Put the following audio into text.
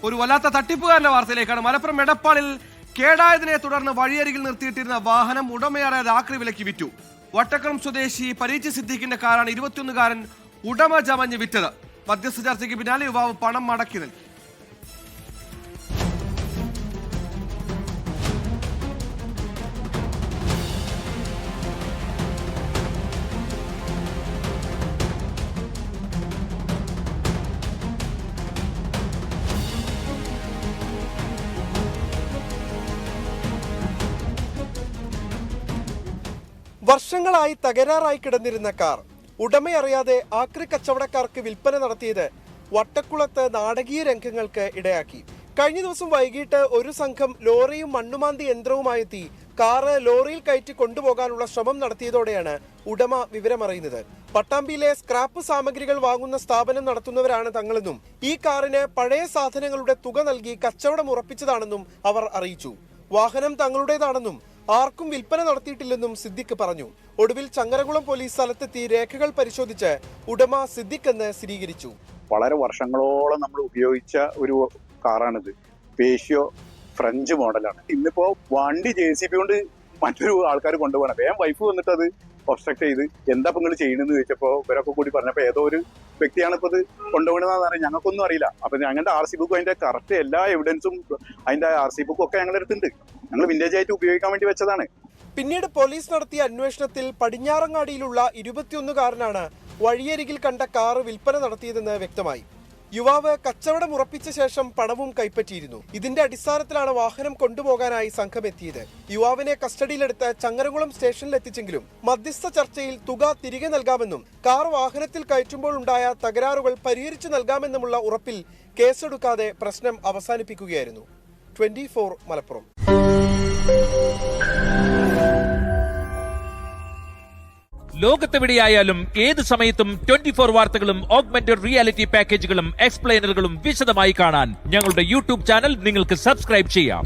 ഒരു വല്ലാത്ത തട്ടിപ്പുകാരന്റെ വാർത്തയിലേക്കാണ്. മലപ്പുറം എടപ്പാളിൽ കേടായതിനെ തുടർന്ന് വഴിയരികിൽ നിർത്തിയിട്ടിരുന്ന വാഹനം ഉടമയായ ആക്രി വിലയ്ക്ക് വിറ്റു. വട്ടക്കുളം സ്വദേശി പരീച്ച് സിദ്ദീഖിന്റെ കാറാണ് 21-കാരൻ ഉടമ ചമഞ്ഞ് വിറ്റത്. മധ്യസ്ഥ ചർച്ചയ്ക്ക് പിന്നാലെ യുവാവ് പണം മടക്കി നൽകി. വർഷങ്ങളായി തകരാറായി കിടന്നിരുന്ന കാർ ഉടമയറിയാതെ ആക്രി കച്ചവടക്കാർക്ക് വിൽപ്പന നടത്തിയത് വട്ടക്കുളത്ത് നാടകീയ രംഗങ്ങൾക്ക് ഇടയാക്കി. കഴിഞ്ഞ ദിവസം വൈകിട്ട് ഒരു സംഘം ലോറിയും മണ്ണുമാന്തി യന്ത്രവുമായെത്തി കാറ് ലോറിയിൽ കയറ്റി കൊണ്ടുപോകാനുള്ള ശ്രമം നടത്തിയതോടെയാണ് ഉടമ വിവരമറിയുന്നത്. പട്ടാമ്പിയിലെ സ്ക്രാപ്പ് സാമഗ്രികൾ വാങ്ങുന്ന സ്ഥാപനം നടത്തുന്നവരാണ് തങ്ങളെന്നും ഈ കാറിന് പഴയ സാധനങ്ങളുടെ തുക നൽകി കച്ചവടം ഉറപ്പിച്ചതാണെന്നും അവർ അറിയിച്ചു. വാഹനം തങ്ങളുടേതാണെന്നും ആർക്കും വിൽപ്പന നടത്തിയിട്ടില്ലെന്നും സിദ്ദിഖ് പറഞ്ഞു. ഒടുവിൽ ചങ്ങരകുളം പോലീസ് സ്ഥലത്തെത്തി രേഖകൾ പരിശോധിച്ച് ഉടമ സിദ്ദിഖ് എന്ന് സ്ഥിരീകരിച്ചു. വളരെ വർഷങ്ങളോളം നമ്മൾ ഉപയോഗിച്ച ഒരു കാറാണിത്. പേഷ്യോ ഫ്രഞ്ച് മോഡലാണ്. ഇന്നിപ്പോ വണ്ടി JCB കൊണ്ട് മറ്റൊരു ആൾക്കാർ കൊണ്ടുപോകണം. വേഗം വൈഫ് വന്നിട്ട് അത് ഒബ്സ്ട്രക്ട് ചെയ്ത് എന്താ ഇപ്പൊ നിങ്ങൾ ചെയ്യണമെന്ന് ചോദിച്ചപ്പോ ഇവരൊക്കെ കൂടി പറഞ്ഞപ്പോ ഏതോ ഒരു വ്യക്തിയാണ് ഇപ്പൊ ഇത് കൊണ്ടുപോകണമെന്ന് അറിയാം. ഞങ്ങൾക്കൊന്നും അറിയില്ല. അപ്പൊ ഞങ്ങളുടെ RC ബുക്കും അതിന്റെ കറക്റ്റ് എല്ലാ എവിഡൻസും അതിന്റെ RC ബുക്കും ഒക്കെ ഞങ്ങളുടെ അടുത്തുണ്ട്. ഞങ്ങൾ വിന്റേജ് ആയിട്ട് ഉപയോഗിക്കാൻ വേണ്ടി വെച്ചതാണ്. പിന്നീട് പോലീസ് നടത്തിയ അന്വേഷണത്തിൽ പടിഞ്ഞാറങ്ങാടിയിലുള്ള 21-കാരനാണ് വഴിയരികിൽ കണ്ട കാറ് വിൽപ്പന നടത്തിയതെന്ന് വ്യക്തമായി. യുവാവ് കച്ചവടം ഉറപ്പിച്ച ശേഷം പണവും കൈപ്പറ്റിയിരുന്നു. ഇതിന്റെ അടിസ്ഥാനത്തിലാണ് വാഹനം കൊണ്ടുപോകാനായി സംഘം എത്തിയത്. യുവാവിനെ കസ്റ്റഡിയിലെടുത്ത് ചങ്ങരകുളം സ്റ്റേഷനിൽ എത്തിച്ചെങ്കിലും മധ്യസ്ഥ ചർച്ചയിൽ തുക തിരികെ നൽകാമെന്നും കാർ വാഹനത്തിൽ കയറ്റുമ്പോൾ ഉണ്ടായ തകരാറുകൾ പരിഹരിച്ചു നൽകാമെന്നുമുള്ള ഉറപ്പിൽ കേസെടുക്കാതെ പ്രശ്നം അവസാനിപ്പിക്കുകയായിരുന്നു. 24 മലപ്പുറം. ലോകത്തെവിടെയായാലും ഏത് സമയത്തും 24 വാർത്തകളും ഓഗ്മെന്റഡ് റിയാലിറ്റി പാക്കേജുകളും എക്സ്പ്ലെയിനറുകളും വിശദമായി കാണാൻ ഞങ്ങളുടെ യൂട്യൂബ് ചാനൽ നിങ്ങൾക്ക് സബ്സ്ക്രൈബ് ചെയ്യാം.